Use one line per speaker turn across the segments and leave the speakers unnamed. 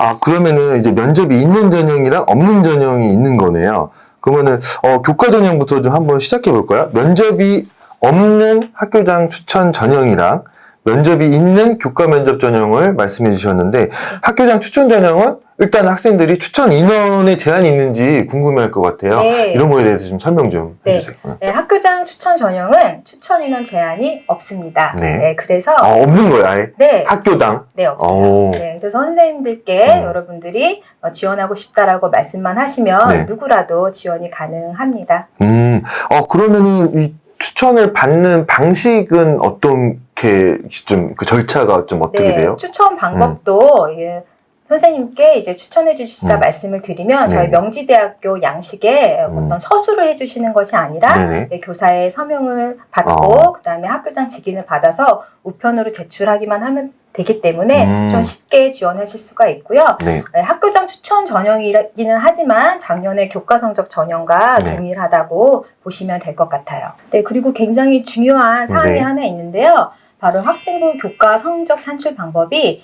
아, 그러면은 이제 면접이 있는 전형이랑 없는 전형이 있는 거네요. 그러면은, 교과 전형부터 좀 한번 시작해 볼까요? 면접이 없는 학교장 추천 전형이랑 면접이 있는 교과 면접 전형을 말씀해 주셨는데, 학교장 추천 전형은 일단 학생들이 추천 인원에 제한이 있는지 궁금해할 것 같아요.
네.
이런 거에 대해서 좀 설명 좀
네.
해주세요.
네, 학교장 추천 전형은 추천 인원 제한이 없습니다.
네.
네, 그래서
없는 거예요, 아예?
네,
학교당?
네, 없어요.
오.
네, 그래서 선생님들께 여러분들이 지원하고 싶다라고 말씀만 하시면
네.
누구라도 지원이 가능합니다.
그러면은 이 추천을 받는 방식은 어떻게 좀 그 절차가 좀 어떻게
네,
돼요?
추천 방법도 선생님께 이제 추천해 주십사 말씀을 드리면 저희
네네.
명지대학교 양식에 어떤 서술을 해주시는 것이 아니라
네네.
교사의 서명을 받고 그다음에 학교장 직인을 받아서 우편으로 제출하기만 하면 되기 때문에 좀 쉽게 지원하실 수가 있고요.
네.
네, 학교장 추천 전형이기는 하지만 작년의 교과 성적 전형과
네.
동일하다고 보시면 될 것 같아요. 네, 그리고 굉장히 중요한 사항이
네.
하나 있는데요. 바로 학생부 교과 성적 산출 방법이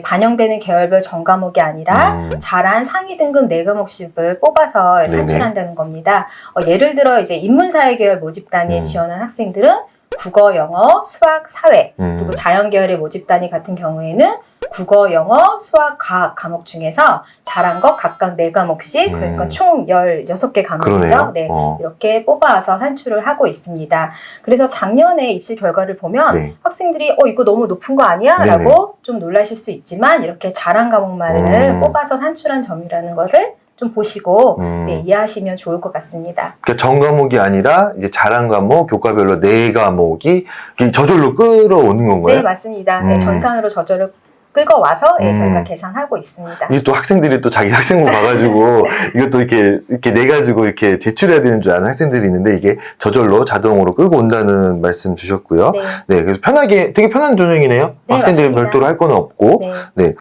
반영되는 계열별 전과목이 아니라 잘한 상위 등급 4과목씩을 뽑아서
네네.
산출한다는 겁니다. 예를 들어 이제 인문사회 계열 모집 단위에 지원한 학생들은 국어, 영어, 수학, 사회 그리고 자연 계열의 모집 단위 같은 경우에는 국어, 영어, 수학, 과학 과목 중에서 잘한 것 각각 4과목씩 그러니까 총 16개 과목이죠.
그러네요.
네, 이렇게 뽑아서 산출을 하고 있습니다. 그래서 작년에 입시 결과를 보면
네.
학생들이 이거 너무 높은 거 아니야?
네네.
라고 좀 놀라실 수 있지만 이렇게 잘한 과목만을 뽑아서 산출한 점이라는 거를 좀 보시고 네, 이해하시면 좋을 것 같습니다.
그러니까 전 과목이 아니라 이제 잘한 과목, 교과별로 4과목이 저절로 끌어오는 건가요?
네, 맞습니다. 네, 전산으로 저절로 끌고 와서 저희가 계산하고 있습니다.
이게 또 학생들이 또 자기 학생부 봐가지고 이것도 이렇게 내가지고 이렇게 제출해야 되는 줄 아는 학생들이 있는데 이게 저절로 자동으로 끌고 온다는 말씀 주셨고요.
네.
네, 그래서 되게 편한 전형이네요.
네,
학생들이
맞습니다.
별도로 할 건 없고.
네.
네.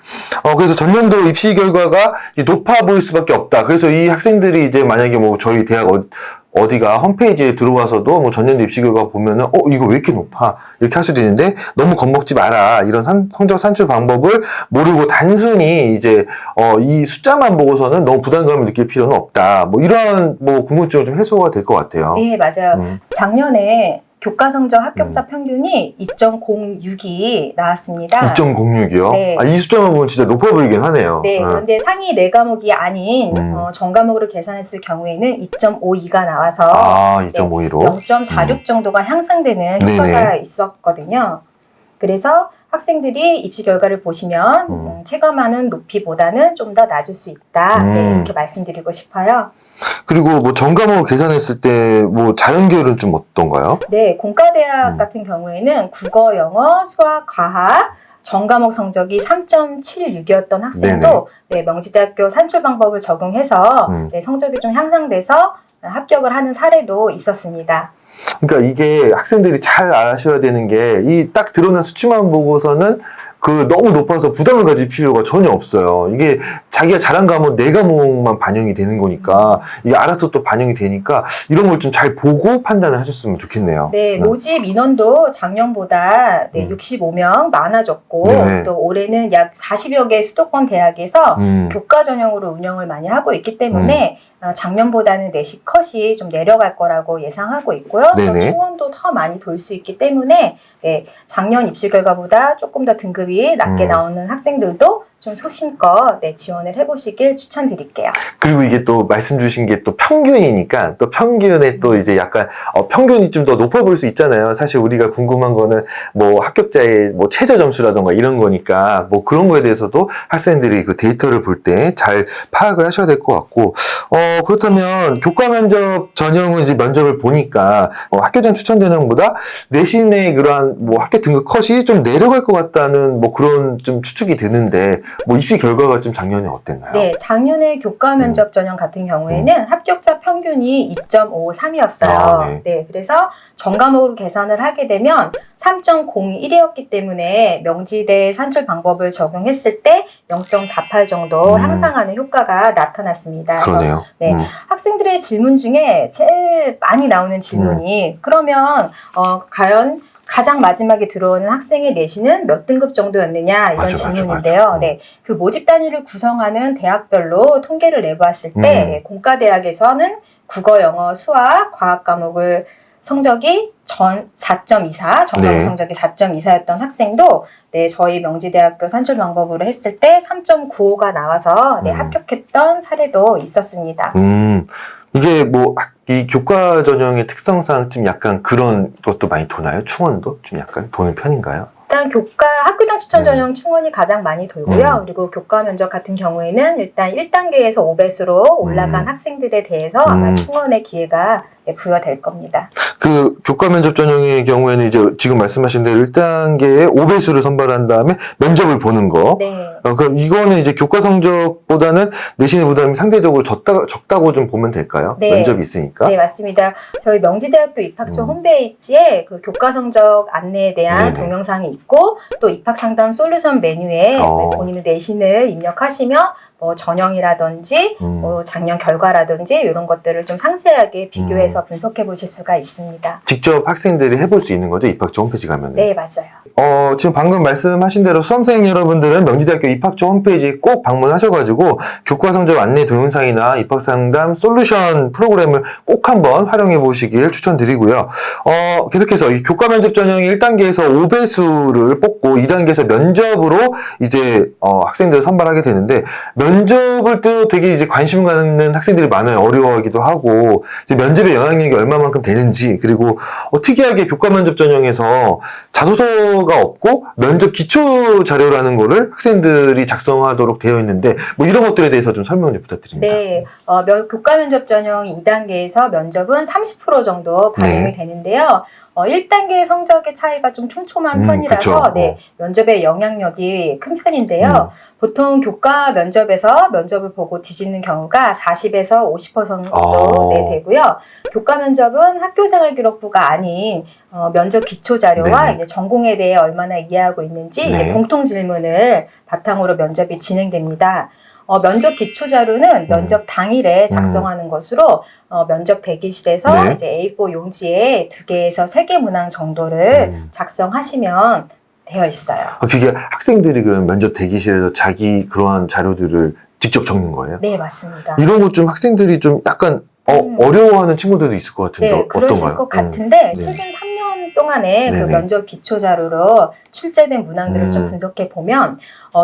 그래서 전년도 입시 결과가 높아 보일 수밖에 없다. 그래서 이 학생들이 이제 만약에 뭐 저희 대학 어디가 홈페이지에 들어와서도 뭐 전년도 입시 결과 보면은 이거 왜 이렇게 높아 이렇게 할 수도 있는데 너무 겁먹지 마라. 이런 성적 산출 방법을 모르고 단순히 이제 이 숫자만 보고서는 너무 부담감을 느낄 필요는 없다. 뭐 이런 뭐 궁금증 좀 해소가 될 것 같아요.
네, 맞아요. 작년에 교과 성적 합격자 평균이 2.06이 나왔습니다.
2.06이요?
네.
이 숫자만 보면 진짜 높아 보이긴 하네요.
네, 그런데 상위 4과목이 아닌 전과목으로 계산했을 경우에는 2.52가 나와서
2.52로
0.46 정도가 향상되는 효과가 있었거든요. 그래서 학생들이 입시 결과를 보시면 체감하는 높이보다는 좀 더 낮을 수 있다. 네, 이렇게 말씀드리고 싶어요.
그리고 뭐 전과목을 계산했을 때 뭐 자연계열은 좀 어떤가요?
네, 공과대학 같은 경우에는 국어, 영어, 수학, 과학 전과목 성적이 3.76이었던 학생도 네, 명지대학교 산출 방법을 적용해서 네, 성적이 좀 향상돼서 합격을 하는 사례도 있었습니다.
그러니까 이게 학생들이 잘 아셔야 되는 게 이 딱 드러난 수치만 보고서는 너무 높아서 부담을 가질 필요가 전혀 없어요. 이게 자기가 잘한 과목 4과목만 반영이 되는 거니까 이게 알아서 또 반영이 되니까 이런 걸 좀 잘 보고 판단을 하셨으면 좋겠네요.
네, 모집 인원도 작년보다 65명 많아졌고 또 올해는 약 40여 개 수도권 대학에서 교과 전형으로 운영을 많이 하고 있기 때문에 작년보다는 내시 컷이 좀 내려갈 거라고 예상하고 있고요. 충원도 더 많이 돌 수 있기 때문에 네, 작년 입시 결과보다 조금 더 등급이 낮게 나오는 학생들도 좀 소신껏 지원을 해보시길 추천드릴게요.
그리고 이게 또 말씀 주신 게 또 평균이니까 또 평균에 또 이제 약간 평균이 좀 더 높아 보일 수 있잖아요. 사실 우리가 궁금한 거는 뭐 합격자의 뭐 최저 점수라던가 이런 거니까 뭐 그런 거에 대해서도 학생들이 그 데이터를 볼 때 잘 파악을 하셔야 될 것 같고 그렇다면 교과 면접 전형은 이제 면접을 보니까 학교장 추천 전형보다 내신의 그러한 뭐 학교 등급 컷이 좀 내려갈 것 같다는 뭐 그런 좀 추측이 드는데 뭐 입시 결과가 좀 작년에 어땠나요?
네, 작년에 교과 면접 전형 같은 경우에는 합격자 평균이 2.53이었어요. 네, 그래서 전과목으로 계산을 하게 되면 3.01이었기 때문에 명지대 산출 방법을 적용했을 때 0.48 정도 향상하는 효과가 나타났습니다.
그러네요.
네, 학생들의 질문 중에 제일 많이 나오는 질문이 그러면 과연 가장 마지막에 들어오는 학생의 내신은 몇 등급 정도였느냐 이런
맞아,
질문인데요.
맞아.
네, 그 모집 단위를 구성하는 대학별로 통계를 내보았을 때 네, 공과대학에서는 국어, 영어, 수학, 과학 과목을 성적이 전 4.24, 전과목
네.
성적이 4.24였던 학생도 네, 저희 명지대학교 산출 방법으로 했을 때 3.95가 나와서 네, 합격했던 사례도 있었습니다.
이게 뭐, 이 교과 전형의 특성상 좀 약간 그런 것도 많이 도나요? 충원도? 좀 약간 도는 편인가요?
일단 교과 학교장 추천 전형 충원이 가장 많이 돌고요. 그리고 교과 면접 같은 경우에는 일단 1단계에서 5배수로 올라간 학생들에 대해서 아마 충원의 기회가 부여될 겁니다.
그 교과 면접 전형의 경우에는 이제 지금 말씀하신 대로 1단계에 5배수를 선발한 다음에 면접을 보는 거.
네.
그럼 이거는 이제 교과 성적보다는 내신의 부담이 상대적으로 적다고 좀 보면 될까요?
네.
면접이 있으니까.
네, 맞습니다. 저희 명지대학교 입학처 홈페이지에 그 교과 성적 안내에 대한
네네.
동영상이 있고 또 입학 상담 솔루션 메뉴에 본인의 내신을 입력하시면 뭐 전형이라든지 뭐 작년 결과라든지 이런 것들을 좀 상세하게 비교해서 분석해 보실 수가 있습니다.
직접 학생들이 해볼 수 있는 거죠? 입학처 홈페이지 가면.
네, 맞아요.
지금 방금 말씀하신 대로 수험생 여러분들은 명지대학교 입학처 홈페이지 꼭 방문하셔가지고 교과 성적 안내 동영상이나 입학 상담 솔루션 프로그램을 꼭 한번 활용해 보시길 추천드리고요. 계속해서 이 교과 면접 전형이 1단계에서 5배수를 뽑고 2단계에서 면접으로 이제 학생들을 선발하게 되는데 면접을 또 되게 이제 관심 갖는 학생들이 많아요. 어려워하기도 하고 이제 면접의 영향력이 얼마만큼 되는지 그리고 특이하게 교과 면접 전형에서 자소서가 없고 면접 기초 자료라는 거를 학생들이 작성하도록 되어 있는데 뭐 이런 것들에 대해서 좀 설명 좀 부탁드립니다.
네, 교과 면접 전형 2단계에서 면접은 30% 정도 반영이
네.
되는데요. 1단계 성적의 차이가 좀 촘촘한 편이라서
그쵸.
네, 면접의 영향력이 큰 편인데요. 보통 교과 면접에서 면접을 보고 뒤집는 경우가 40에서 50% 정도 네, 되고요. 교과 면접은 학교생활기록부가 아닌 면접 기초 자료와 이제 전공에 대해 얼마나 이해하고 있는지 이제 공통 질문을 바탕으로 면접이 진행됩니다. 면접 기초 자료는 면접 당일에 작성하는 것으로 면접 대기실에서
네.
이제 A4 용지에 2개에서 3개 문항 정도를 작성하시면 되어 있어요.
그게 학생들이 그런 면접 대기실에서 자기 그러한 자료들을 직접 적는 거예요?
네, 맞습니다.
이런 것 좀 학생들이 좀 약간 어려워하는 친구들도 있을 것 같은데
네, 그러실
어떤가요?
것 같은데
네.
최근 3년 동안에 그
네네.
면접 기초 자료로 출제된 문항들을 좀 분석해 보면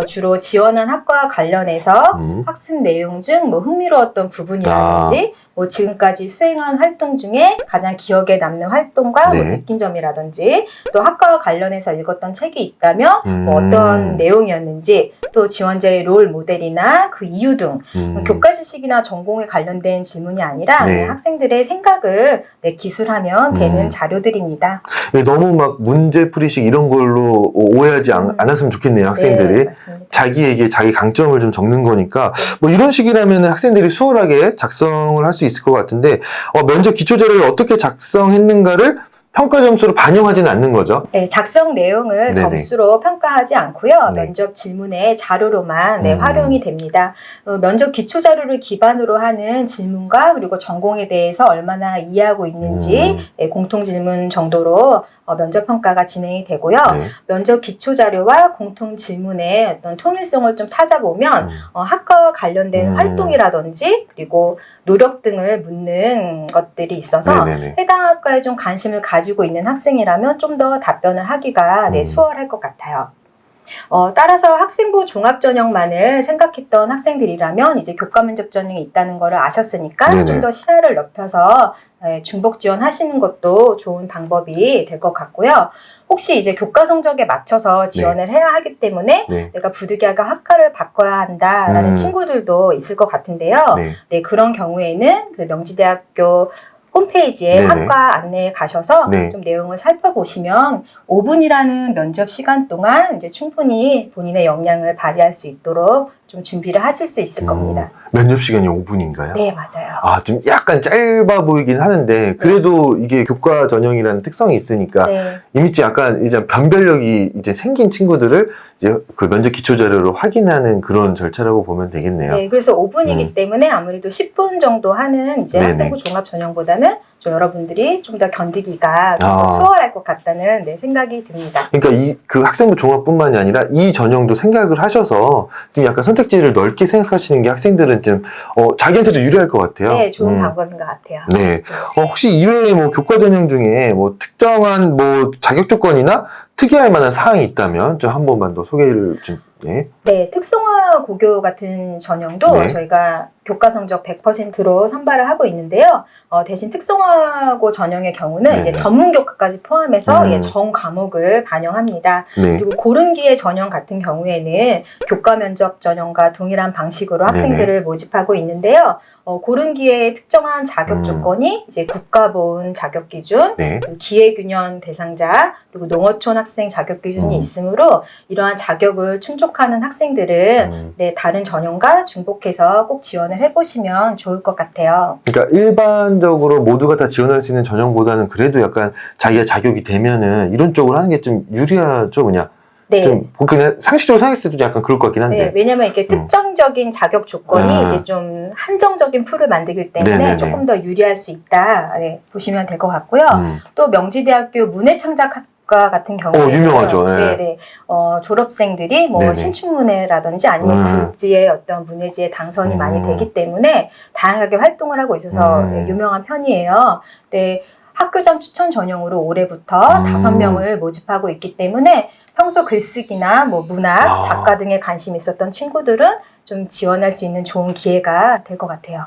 주로 지원한 학과와 관련해서 학습 내용 중 뭐 흥미로웠던 부분이라든지 뭐 지금까지 수행한 활동 중에 가장 기억에 남는 활동과 뭐
네.
느낀 점이라든지 또 학과와 관련해서 읽었던 책이 있다면 뭐 어떤 내용이었는지 또 지원자의 롤 모델이나 그 이유 등 교과 지식이나 전공에 관련된 질문이 아니라
네.
학생들의 생각을 기술하면 되는 자료들입니다.
너무 막 문제풀이식 이런 걸로 오해하지 않았으면 좋겠네요, 학생들이.
네, 맞습니다.
자기에게 자기 강점을 좀 적는 거니까 뭐 이런 식이라면 학생들이 수월하게 작성을 할 수 있을 것 같은데 면접 기초자료를 어떻게 작성했는가를 평가 점수로 반영하지는 않는 거죠?
네, 작성 내용을
네네.
점수로 평가하지 않고요.
네.
면접 질문의 자료로만 활용이 됩니다. 면접 기초 자료를 기반으로 하는 질문과 그리고 전공에 대해서 얼마나 이해하고 있는지 공통 질문 정도로 면접 평가가 진행이 되고요.
네.
면접 기초 자료와 공통 질문의 어떤 통일성을 좀 찾아보면 학과와 관련된 활동이라든지 그리고 노력 등을 묻는 것들이 있어서
네네네.
해당 학과에 좀 관심을 가지고 있는 학생이라면 좀 더 답변을 하기가 수월할 것 같아요. 따라서 학생부 종합전형만을 생각했던 학생들이라면 이제 교과 면접 전형이 있다는 것을 아셨으니까
네네.
좀 더 시야를 넓혀서 중복 지원하시는 것도 좋은 방법이 될 것 같고요. 혹시 이제 교과 성적에 맞춰서 지원을 해야 하기 때문에
네.
내가 부득이하게 학과를 바꿔야 한다라는 친구들도 있을 것 같은데요.
네.
네, 그런 경우에는 그 명지대학교 홈페이지에
네네.
학과 안내에 가셔서
네.
좀 내용을 살펴보시면 5분이라는 면접 시간 동안 이제 충분히 본인의 역량을 발휘할 수 있도록 좀 좀 준비를 하실 수 있을 겁니다.
면접 시간이 5분인가요?
네, 맞아요.
아, 좀 약간 짧아 보이긴 하는데, 그래도 이게 교과 전형이라는 특성이 있으니까,
네.
이미 약간 이제 변별력이 이제 생긴 친구들을 이제 그 면접 기초 자료로 확인하는 그런 절차라고 보면 되겠네요.
네, 그래서 5분이기 때문에 아무래도 10분 정도 하는 이제
네네.
학생부 종합 전형보다는 좀 여러분들이 좀 더 견디기가 좀 더
아.
수월할 것 같다는 생각이 듭니다.
그러니까 그 학생부 종합뿐만이 아니라 이 전형도 생각을 하셔서 좀 약간 선택지를 넓게 생각하시는 게 학생들은 좀 자기한테도 유리할 것 같아요.
네, 좋은 방법인 것 같아요.
네. 혹시 이외에 뭐 교과 전형 중에 뭐 특정한 뭐 자격 조건이나 특이할 만한 사항이 있다면 좀 한 번만 더 소개를 좀. 네.
네, 특성화 고교 같은 전형도
네.
저희가 교과 성적 100%로 선발을 하고 있는데요. 대신 특성화고 전형의 경우는
네네.
이제 전문 교과까지 포함해서
음.
전 과목을 반영합니다.
네.
그리고 고른기의 전형 같은 경우에는 교과 면접 전형과 동일한 방식으로 학생들을 모집하고 있는데요. 고른기의 특정한 자격 조건이 이제 국가보훈 자격 기준,
네.
기회균형 대상자, 그리고 농어촌 학생 자격 기준이 있으므로 이러한 자격을 충족하는 학생들은 다른 전형과 중복해서 꼭 지원을 해보시면 좋을 것 같아요.
그러니까 일반적으로 모두가 다 지원할 수 있는 전형보다는 그래도 약간 자기가 자격이 되면은 이런 쪽으로 하는 게 좀 유리하죠, 그냥.
네.
좀 그냥 상식적으로 생각했을 때도 약간 그럴 것 같긴 한데.
네, 왜냐면 이렇게 특정적인 자격 조건이 이제 좀 한정적인 풀을 만들기 때문에
네네네.
조금 더 유리할 수 있다. 보시면 될 것 같고요. 또 명지대학교 문해창작학과 같은 경우는
유명하죠. 네.
네. 졸업생들이 뭐
네네.
신춘문예라든지 아니면 국지의 어떤 문예지에 당선이 많이 되기 때문에 다양하게 활동을 하고 있어서 유명한 편이에요. 네. 학교장 추천 전형으로 올해부터 5명을 모집하고 있기 때문에 평소 글쓰기나 뭐 문학, 작가 등에 관심이 있었던 친구들은 좀 지원할 수 있는 좋은 기회가 될 것 같아요.